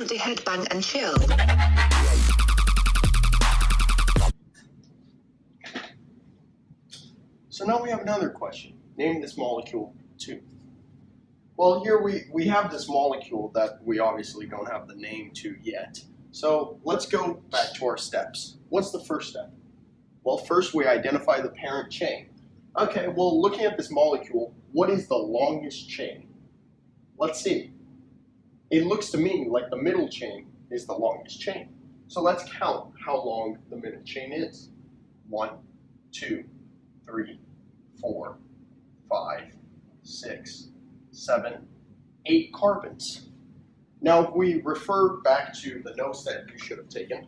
want to headbang and chill. So now we have another question. Name this molecule 2. Well, here we have this molecule that we obviously don't have the name to yet. So let's go back to our steps. What's the first step? Well, first we identify the parent chain. Okay, well, looking at this molecule, what is the longest chain? Let's see. It looks to me like the middle chain is the longest chain. So let's count how long the middle chain is. 1, 2, 3, 4, 5, 6, 7, 8 carbons. Now, if we refer back to the notes that you should have taken,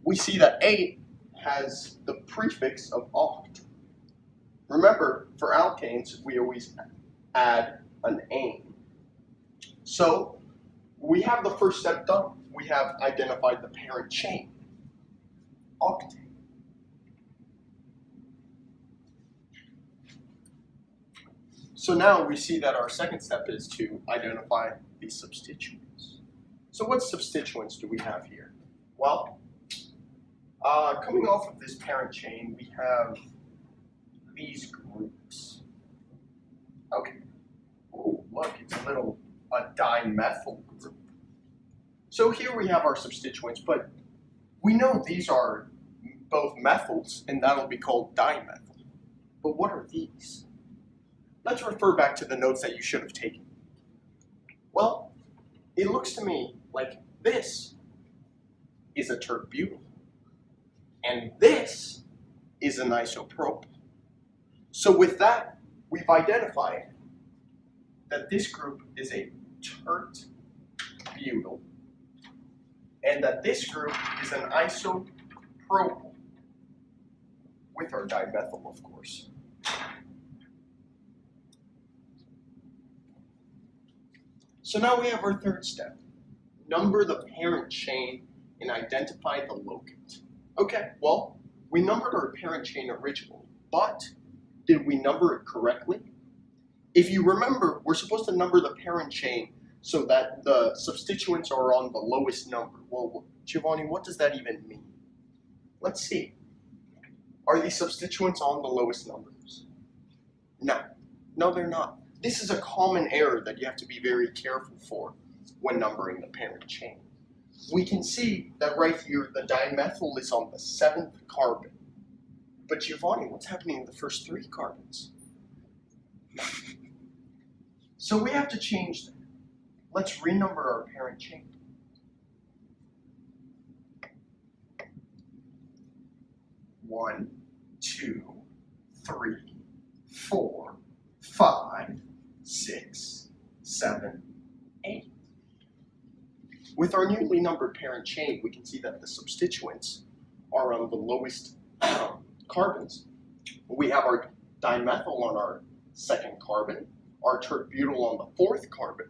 we see that 8 has the prefix of oct. Remember, for alkanes, we always add an ane. So, we have the first step done. We have identified the parent chain, octane. So now we see that our second step is to identify the substituents. So what substituents do we have here? Well, coming off of this parent chain, we have these groups. Okay. Oh, look, it's a dimethyl group. So here we have our substituents, but we know these are both methyls, and that'll be called dimethyl. But what are these? Let's refer back to the notes that you should have taken. Well, it looks to me like this is a tert-butyl, and this is an isopropyl. So with that, we've identified that this group is a tert-butyl, and that this group is an isopropyl, with our dimethyl, of course. So now we have our third step. Number the parent chain and identify the locant. Okay, well, we numbered our parent chain originally, but did we number it correctly? If you remember, we're supposed to number the parent chain so that the substituents are on the lowest number. Well, Giovanni, what does that even mean? Let's see. Are these substituents on the lowest numbers? No, they're not. This is a common error that you have to be very careful for when numbering the parent chain. We can see that right here, the dimethyl is on the 7th carbon. But Giovanni, what's happening in the first 3 carbons? So we have to change that. Let's renumber our parent chain. One, 2, 3, 4, 5, 6, 7, 8. With our newly numbered parent chain, we can see that the substituents are on the lowest carbons. We have our dimethyl on our 2nd carbon, our tert-butyl on the 4th carbon,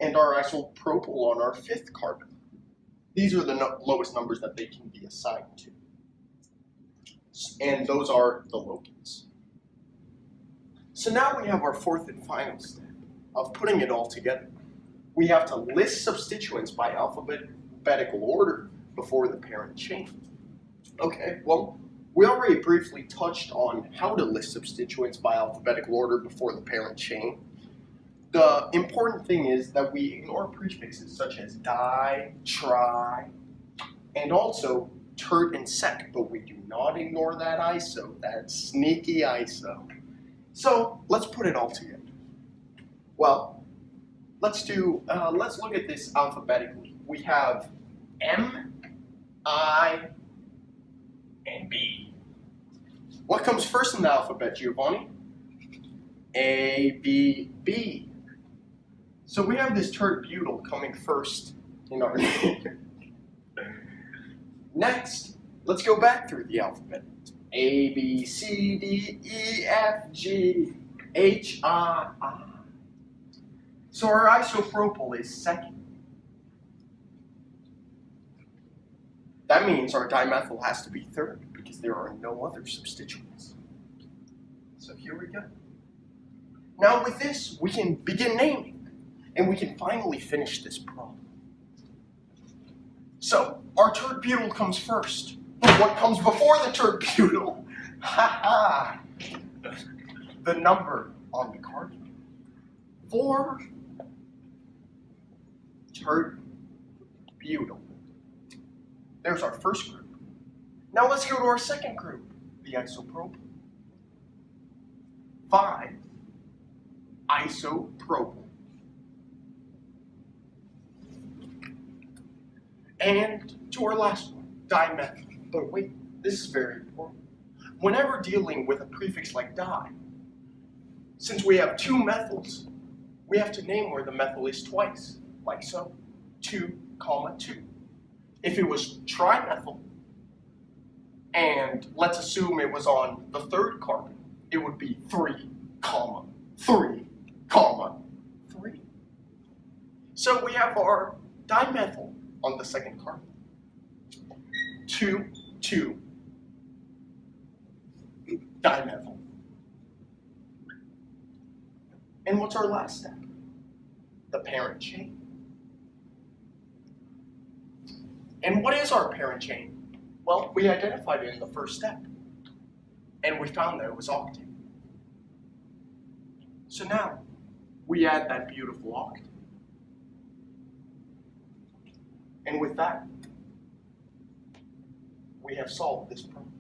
and our isopropyl on our 5th carbon. These are the lowest numbers that they can be assigned to. And those are the locants. So now we have our 4th and final step of putting it all together. We have to list substituents by alphabetical order before the parent chain. Okay, well, we already briefly touched on how to list substituents by alphabetical order before the parent chain. The important thing is that we ignore prefixes such as di, tri, and also tert and sec, but we do not ignore that iso, that sneaky iso. So let's put it all together. Well, let's look at this alphabetically. We have M, I, and B. What comes first in the alphabet, Giovanni? A, B, B. So we have this tert-butyl coming first in our name. Next, let's go back through the alphabet. A, B, C, D, E, F, G, H, I, I. So our isopropyl is second. That means our dimethyl has to be third because there are no other substituents. So here we go. Now with this, we can begin naming. And we can finally finish this problem. So, our tert butyl comes first. But what comes before the tert butyl? Ha ha! The number on the carbon. 4 tert butyl. There's our first group. Now let's go to our second group, the isopropyl. 5 isopropyl. And to our last one, dimethyl. But wait, this is very important. Whenever dealing with a prefix like di, since we have 2 methyls, we have to name where the methyl is twice, like so, 2, 2. If it was trimethyl, and let's assume it was on the 3rd carbon, it would be 3, 3, 3. So we have our dimethyl on the 2nd carbon. 2, 2, dimethyl. And what's our last step? The parent chain. And what is our parent chain? Well, we identified it in the first step, and we found that it was octane. So now, we add that beautiful octane. And with that, we have solved this problem.